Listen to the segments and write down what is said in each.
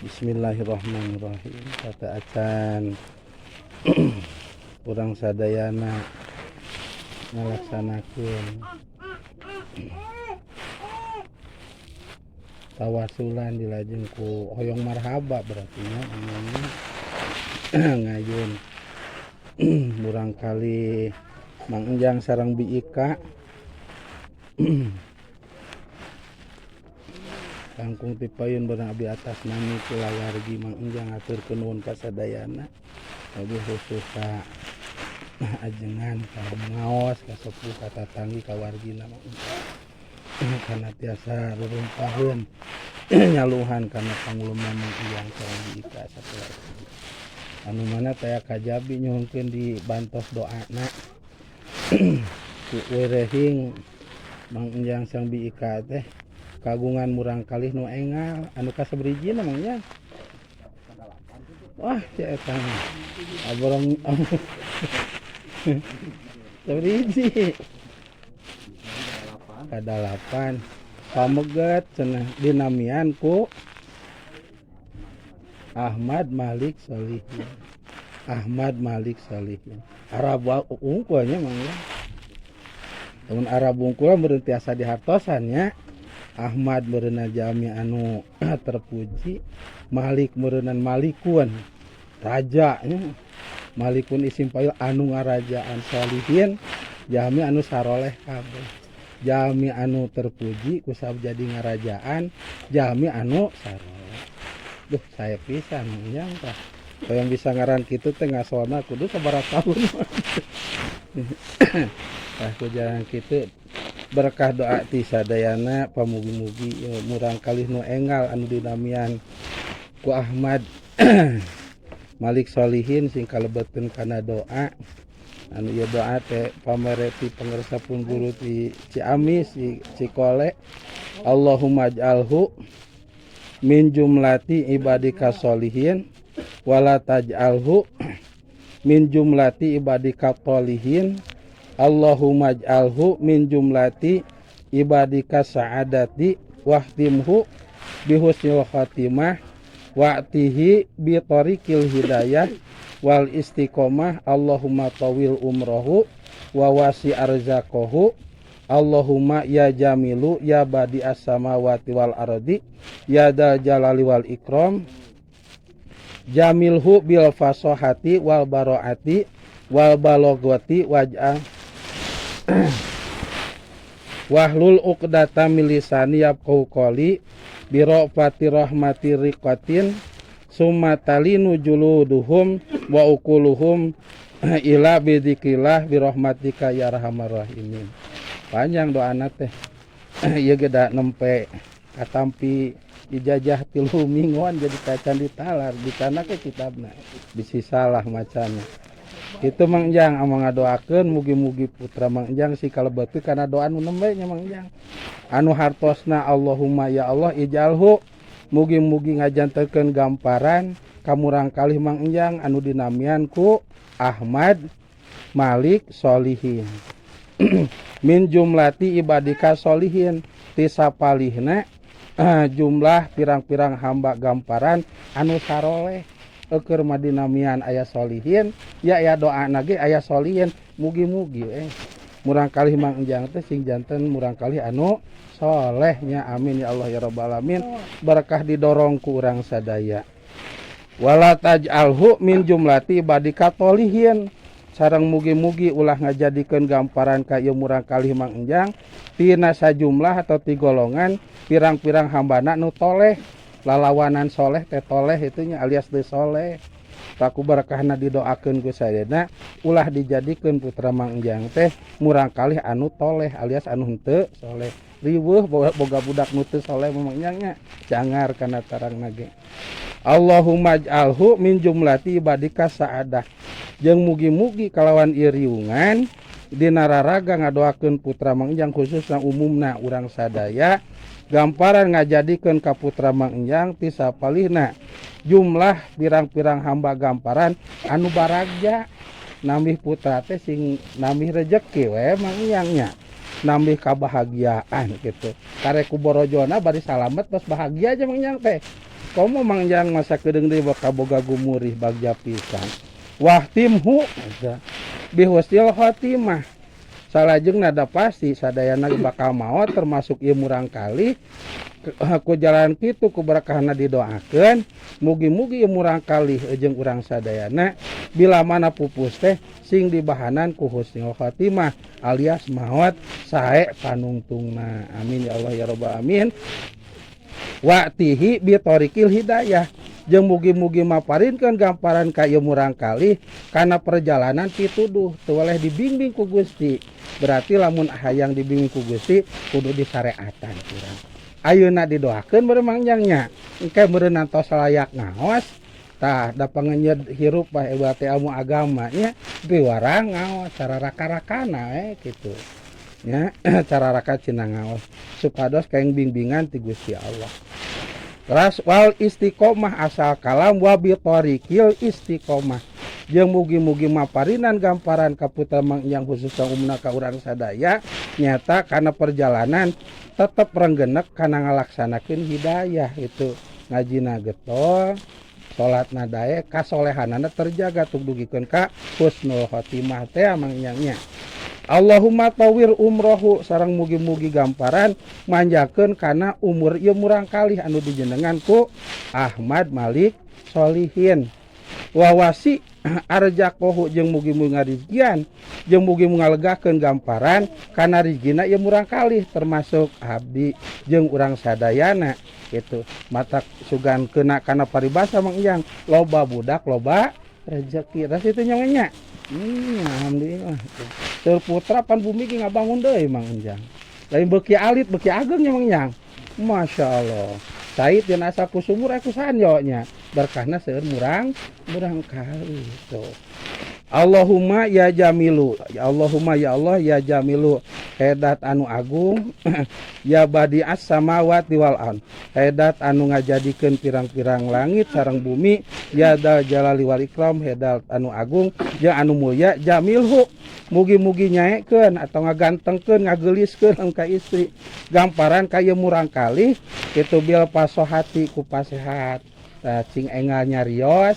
Bismillahirrahmanirrahim. Kata acan urang sadayana ngalaksanakeun tawasulan dilajeng ku hoyong marhaba berarti nya namanya ngayun urang kali Mang Enjang sareng Bi Ika langkung tipayun barang abi atas nami kulawargi Mang Enjang aturkeun nuhun ka sadayana abi khusus ka ajengan ka ngaos ka sepuh ka tatanggi ka wargina Mang Enjang kana tiasa rurumpaheun nyaluhan kana pangulumna Mang Enjang sareng Bi Ika sakelargi anu mana taya kajabi nyuhunkeun di bantos doana ku werehing Mang Enjang sareng Bi Ika teh kagungan murang kalih nu engal anu kasabrijina Mang Enjang. Wah sia eta aborong sabriji kadalapan pameget cenah dinamian ku Ahmad Malik Solihin. Ahmad Malik Solihin Arab unggulnya Mang Enjang. Temun Arab unggul meureun tiasa dihartosan nya. Ahmad meureunan jami anu terpuji, Malik meureunan Malikun raja nya. Malikun isim fa'il anu ngarajaan, Solihin jami anu saroleh kabeh. Jami anu terpuji kusab jadi ngarajaan, jami anu saroleh. Duh saya pisan Enjang tah. Yang bisa ngaran kitu teh ngasona kudu sabaraha taun. Tah ku jalan kitu berkah doa ti sadayana pamugi-mugi murang kalih nu engal anu dinamian ku Ahmad Malik Solihin sing kalebetkeun kana doa anu ieu doa teh pamareti pangeresapun guru ti Ciamis si Cikole Allahumma ij'alhu min jumlati ibadika solihin wala taj'alhu min jumlati ibadika tolihin Allahumma ij'alhu min jumlati ibadika sa'adati wahtimhu bihusnil khatimah wa'tihi bi tariqil hidayah wal istiqomah Allahumma tawil umrohu wa wasi arzaqahu Allahumma ya jamilu ya badi'as samawati wal ardi ya dal jalali wal ikram jamilhu bil fasohati wal baroati wal balogoti waj'al wahlul uqdata min lisani yafqahu qawli bi ra'fati rahmati riqatin summa talinu juluduhum wa uquluhum ila bidzikrillah bi rahmatika ya arhamar rahimin. Panjang doana teh ieu ge da nempe katampi ijazah 3 mingguan jadi kacan ditalar dicana ke kitabna bisi salah macana. Itu Mang Enjang amang ngadoakeun mugi-mugi putra Mang Enjang si kalebetkeun kana doa nu nembe nya Mang Enjang. Anu hartosna Allahumma ya Allah ij'alhu mugi-mugi ngajantelkeun gamparan ka murang kalih Mang Enjang anu dinamian ku Ahmad Malik Solihin. Min jumlati ibadika solihin ti sapalihna jumlah pirang-pirang hamba gamparan anu saroleh. Keur madinamian aya solihin ya doa nage aya solihin mugi-mugi murang kalih Mang Enjang teh sing janten murang kalih anu solehnya amin ya Allah ya rabbal alamin berkah didorong ku urang sadaya wala taj'alhu min jumlati ibadika tolihin sareng mugi-mugi ulah ngajadikeun gamparan ka ieu murang kalih Mang Enjang tina sajumlah atau ti golongan pirang-pirang hambana nu toleh lalawanan soleh teh toleh itunya alias de soleh taku berkahna didoakeun ku sadayana ulah dijadikeun putra Mang Enjang teh murang kalih anu toleh alias anu henteu soleh riweuh boga budak nu teu soleh Mang Enjang nya jangar kana tarangna ge Allahumma ij'alhu min jumlati ibadika sa'adah jeung mugi-mugi kalawan ieu riungan dina raraga ngadoakeun putra Mang Enjang khususna umumna urang sadaya gamparan ngajadikeun ka putra Mang Enjang ti sapalihna jumlah pirang-pirang hamba gamparan anu baragja nambih putra teh sing nambih rejeki we Mang Enjang nya nambih kebahagiaan gitu. Karek ku borojona bari salamet pas bahagia aja Mang Nyang teh. komo mangjang masa kedeung deui bakal boga gumurih bagja pisan. Wah timhu bihusnil khotimah. Salajengna da pasti sadayana bakal maot termasuk ieu murang kali ku jalan kitu kuberkahna didoakeun mugi-mugi ieu murang kali jeung urang sadayana bila mana pupus teh sing dibahanan ku husnul khotimah alias maot sae panungtungna. Amin ya Allah ya rabbal alamin. Wa'tihi bi tariqil hidayah jeung mugi-mugi maparinkeun gamparan ka ieu murang kali kana perjalanan pituduh teu waleh dibimbing ku Gusti. Berarti lamun hayang dibimbing ku Gusti kudu disareatan urang. Ayeuna didoakeun beureum mangjangnya engke meureun nantos layak ngaos tah da pangenyed hirup bae teh ilmu agama nya biwarang ngaos cara raka-rakana kitu nya cara raka cenah ngaos supados kaeng bimbingan ti Gusti Allah. Ras wal istiqomah asal kalam wa bi tariqil istiqomah jeung mugi-mugi maparinan gamparan ka putra yang khusus umumna ka urang sadaya nyata kana perjalanan tetep renggenek kana ngalaksanakeun hidayah itu ngajina getol salatna dae kasolehanana terjaga tug dugikeun ka husnul khotimah teh mangnyangnya. Allahumma tawir umrohu sareng mugi-mugi gamparan manjakeun kana umur ieu murang kalih anu dijenengan ku Ahmad Malik Solihin. Wawasi arjakohu jeung mugi-mugi ngarizkian jeung mugi-mugi ngalegakeun gamparan kana rizkina ieu murang kalih termasuk abdi jeung urang sadayana kitu. Matak sugankeuna kana paribasa Mang Ijang loba budak loba rezeki. Da situ nya nya. Alhamdulillah. Teu putra pan bumi ge ngabangun deui Mang Ijang. Lain beuki alit beuki ageng nya Mang Ijang. Masyaallah. Said yang asa ku sumur aku sanyo nya. Berkahna seueur murang kali itu. Allahumma ya Jamilu, ya Allahumma ya Allah ya Jamilu, hedat anu agung, ya badi'as samawati wal ard, hedat anu ngajadikeun pirang-pirang langit sareng bumi, ya dal jalali wal ikram, hedat anu agung jeung anu mulya Jamilhu, mugi-mugi nyaekeun atau ngagantengkeun ngageliskeun ka istri gamparan ka ieu murang kali kitu bil pasohati ku pasehat. Cing engal nyarios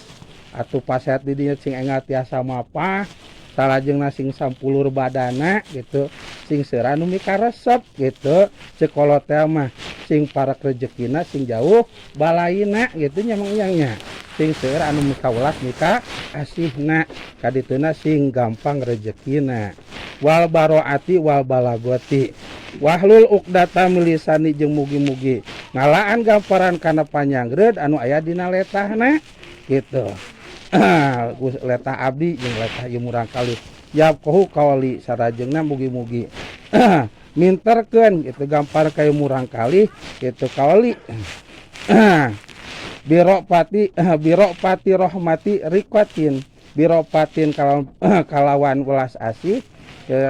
atuh pasehat di dinya cing engal tiasa mapah salajengna sing sampulur badana gitu sing seueur anu mikaresep gitu cekolot teh mah sing parak rezekina sing jauh balaina gitu nya Mang Iyangnya sing seueur anu mikaulas mika asihna kadituna sing gampang rezekina wal baroati wal balagoti wahlul uqdata milisani jeung mugi-mugi ngalaan gamparan kana panyangreud anu aya dina letahna gitu. Letah abdi jeung letah ieu murang kali yaqohu kawali sarajengna mugi-mugi minterkeun gitu gampar ka ieu murang kali gitu kawali biropati rahmati rikwatin biropatin kalawan welas asih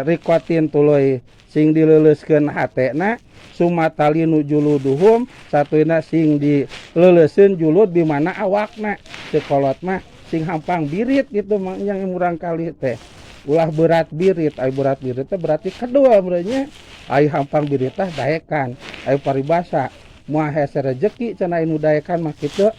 rikwatin tuluy sing dileuleuskeun hatena sumatalinu juluduhum satuina sing dileuleuskeun julud di mana awakna cekolot mah sing hampang birit gitu yang murang kali teh ulah berat birit ay berat birit teh berarti kedua berarti ay hampang birit teh daekan ay paribasa moal hese rezeki cenah anu daekan mah kitu